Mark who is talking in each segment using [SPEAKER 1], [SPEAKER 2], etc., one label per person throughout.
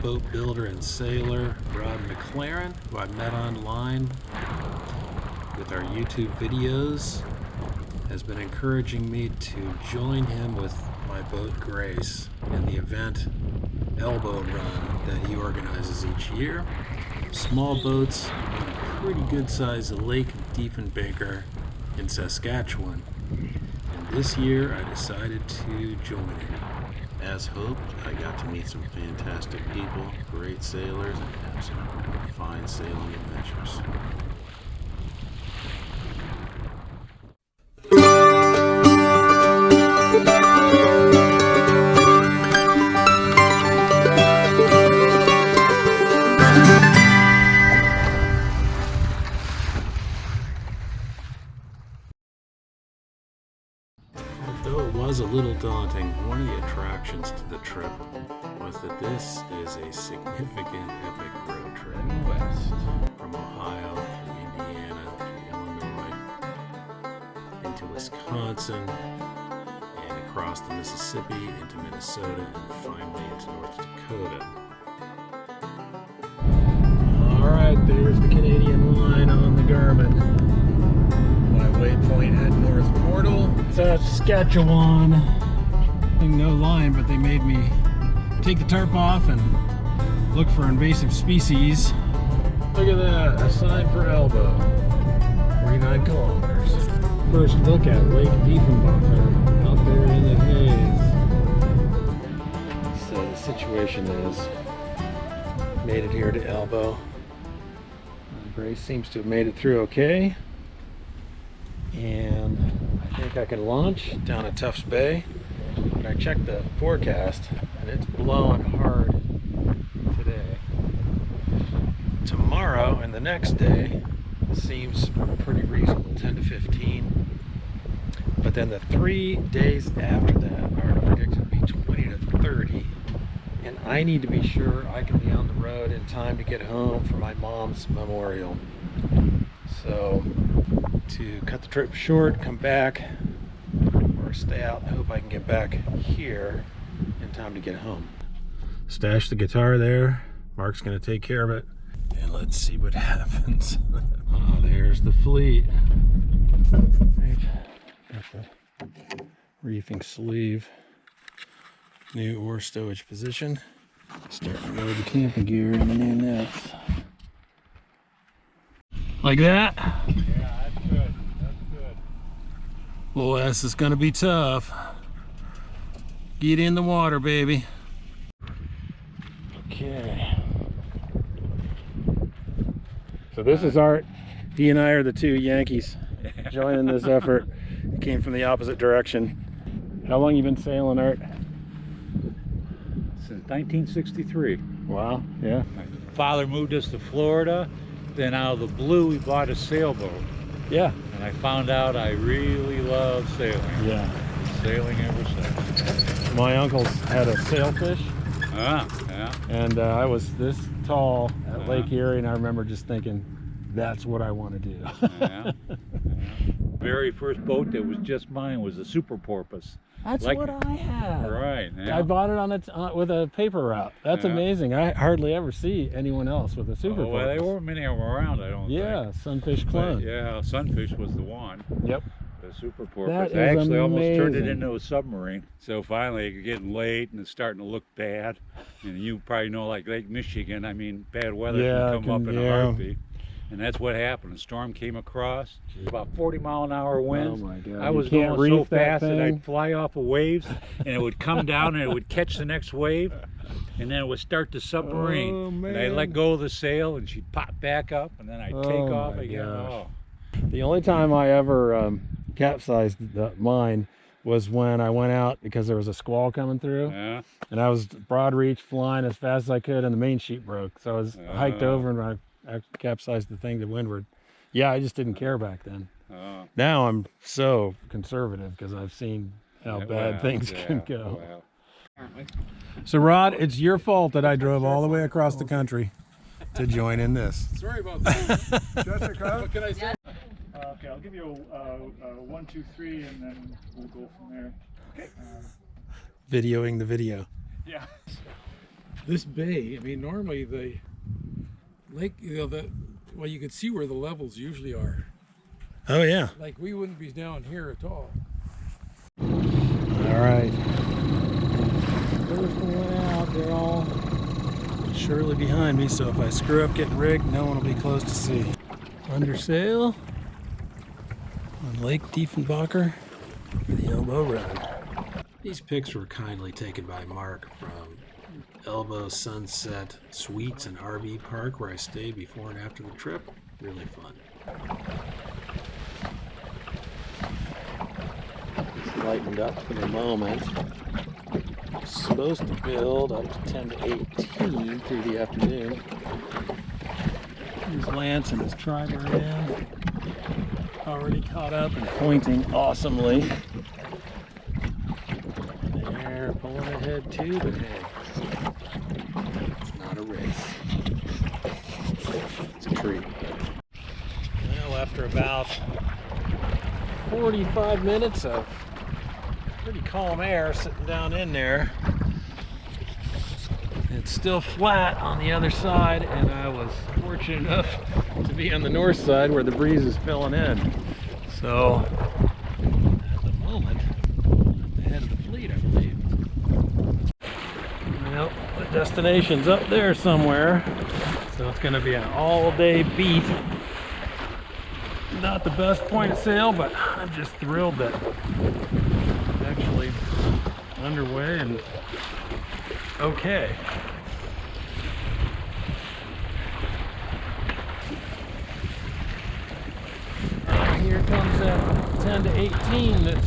[SPEAKER 1] boat builder and sailor Rod McLaren, who I met online with our YouTube videos, has been encouraging me to join him with my boat Grace in the event Elbow Run that he organizes each year. Small boats on a pretty good sized Lake Diefenbaker in Saskatchewan. And this year I decided to join him. As hoped, I got to meet some fantastic people, great sailors, and have some fine sailing adventures. Although it was a little daunting, one of the attractions to the trip was that this is a significant epic road trip west from Ohio through Indiana, through Illinois, into Wisconsin, and across the Mississippi into Minnesota, and finally into North Dakota. Alright, there's the Canadian line on the Garmin. My waypoint at North Portal, Saskatchewan. No line, but they made me take the tarp off and look for invasive species. Look at that, a sign for Elbow. 49 kilometers. First look at Lake Diefenbaker out there in the haze. So the situation is, made it here to Elbow. Grace seems to have made it through okay. And I think I can launch down at Tufts Bay. But I checked the forecast and it's blowing hard today. Tomorrow and the next day seems pretty reasonable, 10 to 15. But then the 3 days after that are predicted to be 20 to 30. And I need to be sure I can be on the road in time to get home for my mom's memorial. So, to cut the trip short, come back, or stay out and hope I can get back here in time to get home. Stash the guitar there. Mark's going to take care of it. And let's see what happens. Oh, there's the fleet. Right. Got the reefing sleeve. New oar stowage position. Start to load the camping gear in the new nets. Like that?
[SPEAKER 2] Yeah, that's good. That's good.
[SPEAKER 1] Boy, this is gonna be tough. Get in the water, baby. Okay. So this is Art. He and I are the two Yankees joining this effort. Came from the opposite direction. How long you been sailing, Art?
[SPEAKER 2] Since 1963.
[SPEAKER 1] Wow, yeah.
[SPEAKER 2] My father moved us to Florida. Then out of the blue, we bought a sailboat.
[SPEAKER 1] Yeah.
[SPEAKER 2] And I found out I really love sailing.
[SPEAKER 1] Yeah.
[SPEAKER 2] Been sailing ever since.
[SPEAKER 1] My uncle's had a sailfish.
[SPEAKER 2] Ah, yeah.
[SPEAKER 1] And I was this tall at Lake
[SPEAKER 2] Uh-huh.
[SPEAKER 1] Erie, and I remember just thinking, that's what I want to do.
[SPEAKER 2] Yeah. Very first boat that was just mine was a Super Porpoise.
[SPEAKER 1] That's
[SPEAKER 2] Like-
[SPEAKER 1] what I had.
[SPEAKER 2] Right. Yeah.
[SPEAKER 1] I bought it on with a paper route. That's
[SPEAKER 2] Yeah.
[SPEAKER 1] amazing. I hardly ever see anyone else with a super.
[SPEAKER 2] Oh, well, there weren't many of them around, I don't
[SPEAKER 1] Yeah,
[SPEAKER 2] think.
[SPEAKER 1] sunfish
[SPEAKER 2] But,
[SPEAKER 1] clone.
[SPEAKER 2] yeah, Sunfish was the one.
[SPEAKER 1] Yep.
[SPEAKER 2] The Super Porpoise.
[SPEAKER 1] That
[SPEAKER 2] I
[SPEAKER 1] is
[SPEAKER 2] actually almost turned it
[SPEAKER 1] amazing.
[SPEAKER 2] into a submarine. So finally, it's getting late and it's starting to look bad. And you probably know, like Lake Michigan, I mean, bad weather
[SPEAKER 1] Yeah,
[SPEAKER 2] can come up in a
[SPEAKER 1] yeah.
[SPEAKER 2] heartbeat. And that's what happened. A storm came across, about 40-mile-an-hour winds.
[SPEAKER 1] Oh my God!
[SPEAKER 2] I was
[SPEAKER 1] You can't
[SPEAKER 2] going so
[SPEAKER 1] reef that
[SPEAKER 2] fast that
[SPEAKER 1] thing.
[SPEAKER 2] I'd fly off of waves, and it would come down and it would catch the next wave, and then it would start the submarine.
[SPEAKER 1] Oh,
[SPEAKER 2] and I'd
[SPEAKER 1] man.
[SPEAKER 2] let go of the sail, and she'd pop back up, and then I'd take
[SPEAKER 1] Oh,
[SPEAKER 2] off
[SPEAKER 1] my
[SPEAKER 2] again.
[SPEAKER 1] gosh.
[SPEAKER 2] Oh.
[SPEAKER 1] The only time I ever capsized mine was when I went out because there was a squall coming through,
[SPEAKER 2] Yeah.
[SPEAKER 1] and I was broad reach flying as fast as I could, and the main sheet broke. So I was hiked over and I capsized the thing to windward. Yeah, I just didn't care back then.
[SPEAKER 2] Oh.
[SPEAKER 1] Now I'm so conservative because I've seen how
[SPEAKER 2] Yeah,
[SPEAKER 1] bad
[SPEAKER 2] well,
[SPEAKER 1] things
[SPEAKER 2] yeah,
[SPEAKER 1] can go.
[SPEAKER 2] well.
[SPEAKER 1] So Rod, it's your fault that I drove all the way across the country to join in this.
[SPEAKER 3] Sorry about that. Jessica, what can I say? Okay, I'll give you a 1, 2, 3, and then we'll go from there. Okay.
[SPEAKER 1] Videoing the video.
[SPEAKER 3] Yeah.
[SPEAKER 4] this bay, I mean, normally the lake, you know, well, you can see where the levels usually are.
[SPEAKER 1] Oh yeah.
[SPEAKER 4] Like we wouldn't be down here at all.
[SPEAKER 1] All right. First one out, they're all surely behind me, so if I screw up getting rigged, no one will be close to see. Under sail on Lake Diefenbaker for the elbow run. These pics were kindly taken by Mark from Elbow Sunset Suites and RV Park, where I stayed before and after the trip. Really fun. It's lightened up for the moment. It's supposed to build up to 10 to 18 through the afternoon. Here's Lance and his trimaran, already caught up and pointing awesomely. They're pulling ahead too, but hey, it's not a race. It's a treat. Well, after about 45 minutes of pretty calm air sitting down in there, it's still flat on the other side, and I was fortunate enough to be on the north side where the breeze is filling in. So at the moment, I'm at the head of the fleet, I believe. Well, the destination's up there somewhere, so it's going to be an all-day beat. Not the best point of sail, but I'm just thrilled that it's actually underway and okay. And here comes that 10 to 18 that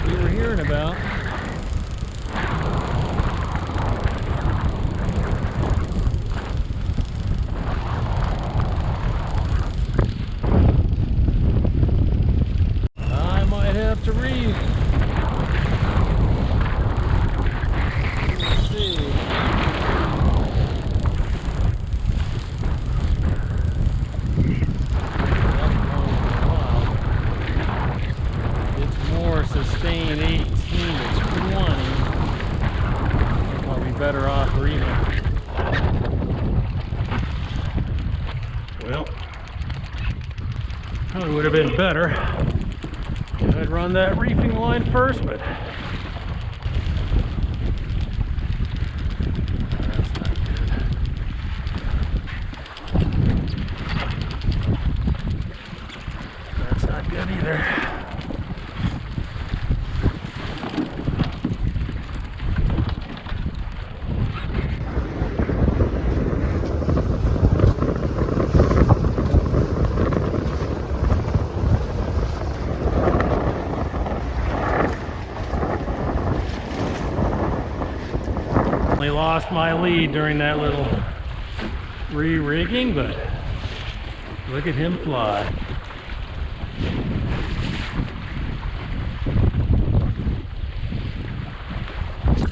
[SPEAKER 1] we were hearing about. I might have to reef. Let's see. It's more sustained 18 to 20. I'll be better off reefing. Well, probably would have been better if I'd run that reefing line first, but that's not good. That's not good either. I lost my lead during that little re-rigging, but look at him fly.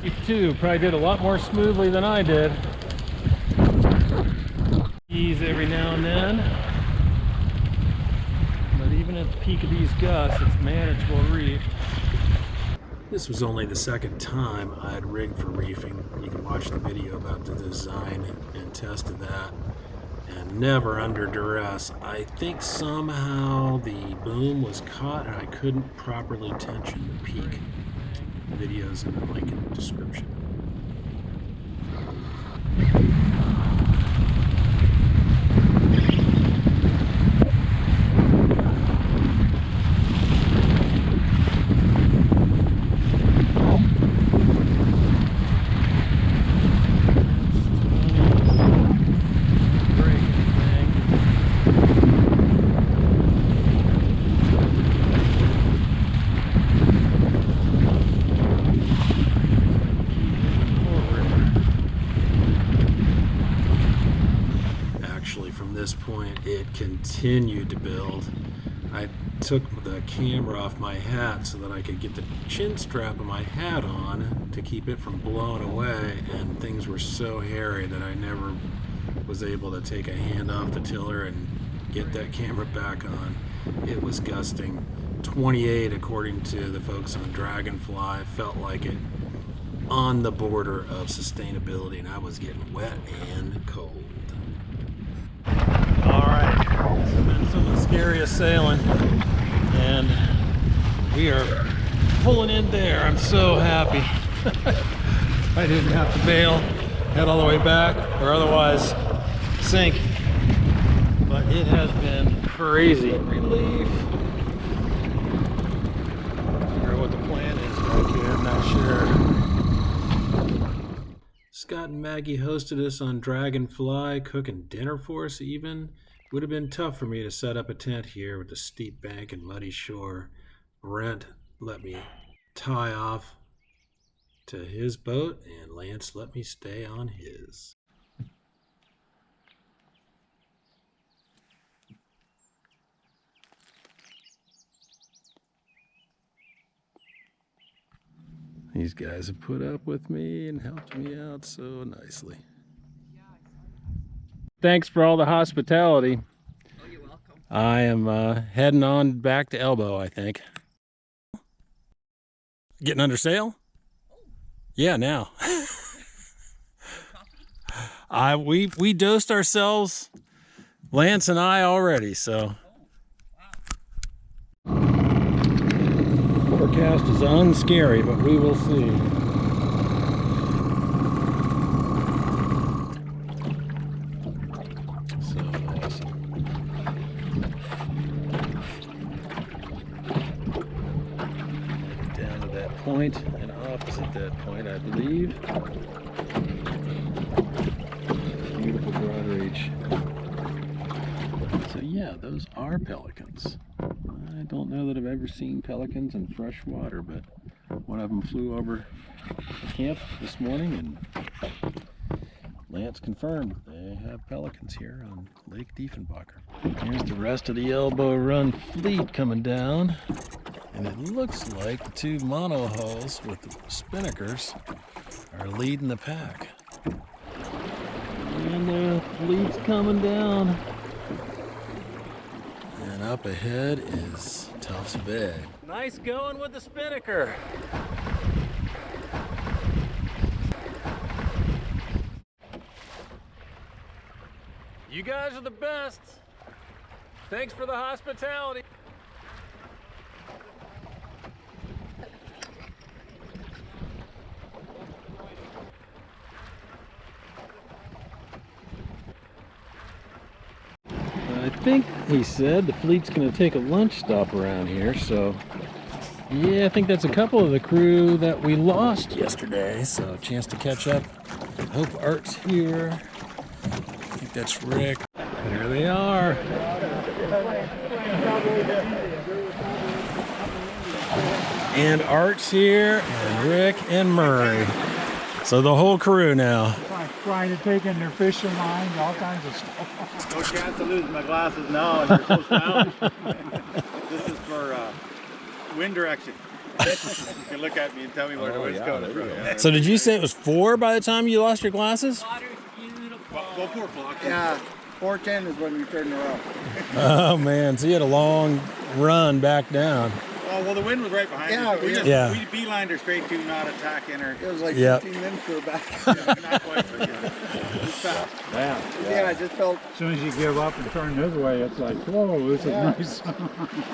[SPEAKER 1] He too probably did a lot more smoothly than I did. Ease every now and then, but even at the peak of these gusts, it's manageable reef. This was only the second time I had rigged for reefing. You can watch the video about the design and test of that. And never under duress. I think somehow the boom was caught and I couldn't properly tension the peak. The video's in the link in the description. Point it continued to build. I took the camera off my hat so that I could get the chin strap of my hat on to keep it from blowing away, and things were so hairy that I never was able to take a hand off the tiller and get that camera back on. It was gusting 28 according to the folks on Dragonfly. Felt like it. on the border of sustainability, and I was getting wet and cold. Alright, this has been some of the scariest sailing, and we are pulling in there. I'm so happy. I didn't have to bail, head all the way back, or otherwise sink. But it has been crazy. Relief. What the plan is back here, I'm not sure. Scott and Maggie hosted us on Dragonfly, cooking dinner for us even. Would have been tough for me to set up a tent here with the steep bank and muddy shore. Brent let me tie off to his boat, and Lance let me stay on his. These guys have put up with me and helped me out so nicely. Thanks for all the hospitality.
[SPEAKER 5] Oh, you're welcome.
[SPEAKER 1] I am heading on back to Elbow, I think. Getting under sail? Yeah, now. We dosed ourselves, Lance and I, already, so. Forecast is unscary, but we will see. So awesome. Down to that point and opposite that point, I believe. Beautiful broad reach. So yeah, those are pelicans. I don't know that I've ever seen pelicans in fresh water, but one of them flew over the camp this morning, and Lance confirmed they have pelicans here on Lake Diefenbaker. Here's the rest of the Elbow Run fleet coming down, and it looks like the two monohulls with the spinnakers are leading the pack. And the fleet's coming down. And up ahead is Tufts Bay. Nice going with the spinnaker. You guys are the best. Thanks for the hospitality. I think he said the fleet's going to take a lunch stop around here, so yeah, I think that's a couple of the crew that we lost yesterday, so a chance to catch up. I hope Art's here. I think that's Rick. There they are. And Art's here, and Rick and Murray. So the whole crew now.
[SPEAKER 3] Trying to take in their fishing lines, all kinds of stuff.
[SPEAKER 6] No chance to lose my glasses now, and they're so sound. This is for wind direction. You can look at me and tell me where the wind's coming from. Yeah.
[SPEAKER 1] So did you say it was 4 by the time you lost your glasses?
[SPEAKER 5] Water's beautiful.
[SPEAKER 6] Go 4 o'clock.
[SPEAKER 7] Yeah, 4:10 is when we turned around.
[SPEAKER 1] Oh man, so you had a long run back down.
[SPEAKER 6] Oh, well, the wind was right behind us. We beelined her straight to, not attacking her.
[SPEAKER 7] It was like 15 minutes for back.
[SPEAKER 6] Not quite, but yeah. Just fast.
[SPEAKER 7] Yeah, I just felt.
[SPEAKER 3] As soon as you give up and turn this way, it's like, whoa, this is nice.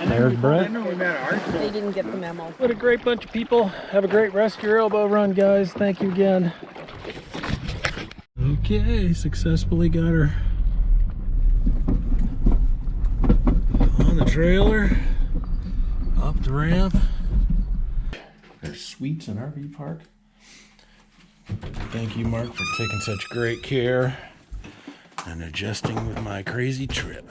[SPEAKER 1] There's Brett.
[SPEAKER 6] We met Art.
[SPEAKER 5] They didn't get the memo.
[SPEAKER 1] What a great bunch of people. Have a great rest of your Elbow Run, guys. Thank you again. Okay, successfully got her on the trailer, up the ramp. There's suites and RV park. Thank you, Mark, for taking such great care and adjusting with my crazy trip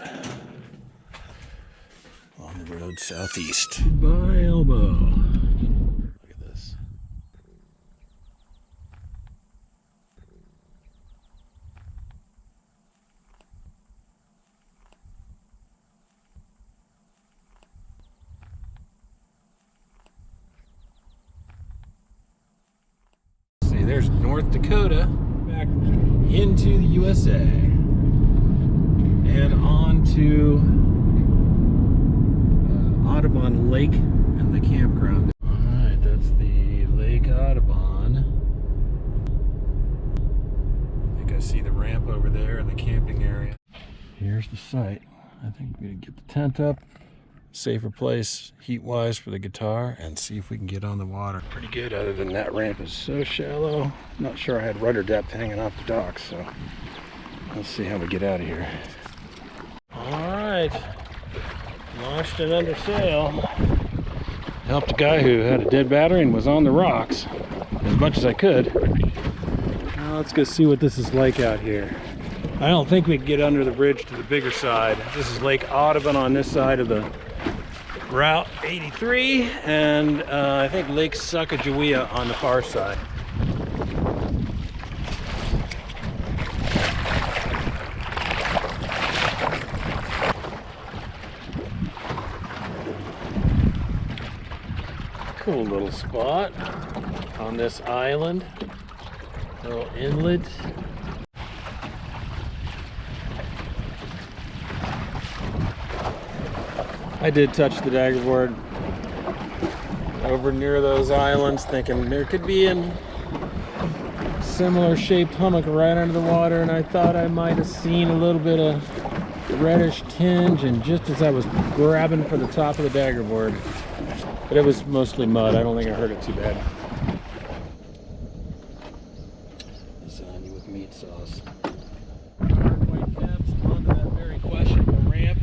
[SPEAKER 1] on the road southeast. Goodbye, Elbow. Look at this. See, there's North Dakota back into the USA and on to Audubon Lake and the campground. All right, that's the Lake Audubon. over there in the camping area. Here's the site. I think we're gonna get the tent up. Safer place heat-wise for the guitar, and see if we can get on the water. Pretty good, other than that ramp is so shallow. Not sure I had rudder depth hanging off the dock, so let's see how we get out of here. All right, launched it under sail. Helped a guy who had a dead battery and was on the rocks as much as I could. Now let's go see what this is like out here. I don't think we can get under the bridge to the bigger side. This is Lake Audubon on this side of the Route 83, and I think Lake Sacagawea on the far side. Cool little spot on this island, little inlet. I did touch the dagger board over near those islands, thinking there could be a similar shaped hummock right under the water, and I thought I might have seen a little bit of reddish tinge, and just as I was grabbing for the top of the dagger board, but it was mostly mud. I don't think I hurt it too bad. Lasagna with meat sauce. White caps onto that very questionable ramp.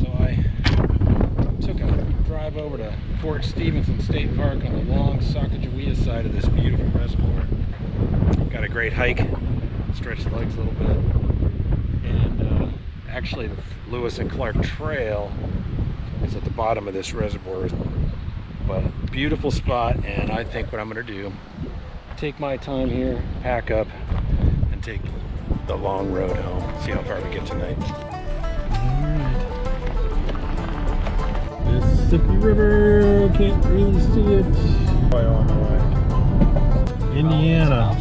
[SPEAKER 1] So I took a drive over to Fort Stevenson State Park on the long Sacagawea side of this beautiful reservoir. Got a great hike, stretched the legs a little bit, and actually the Lewis and Clark Trail is at the bottom of this reservoir. But beautiful spot, and I think what I'm going to do, take my time here, pack up, and take the long road home. See how far we get tonight. Mississippi River, can't really see it. On the way. Indiana,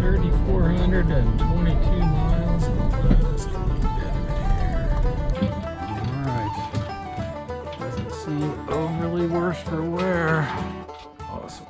[SPEAKER 1] 3,422 miles. Alright, doesn't seem overly worse for wear. Awesome.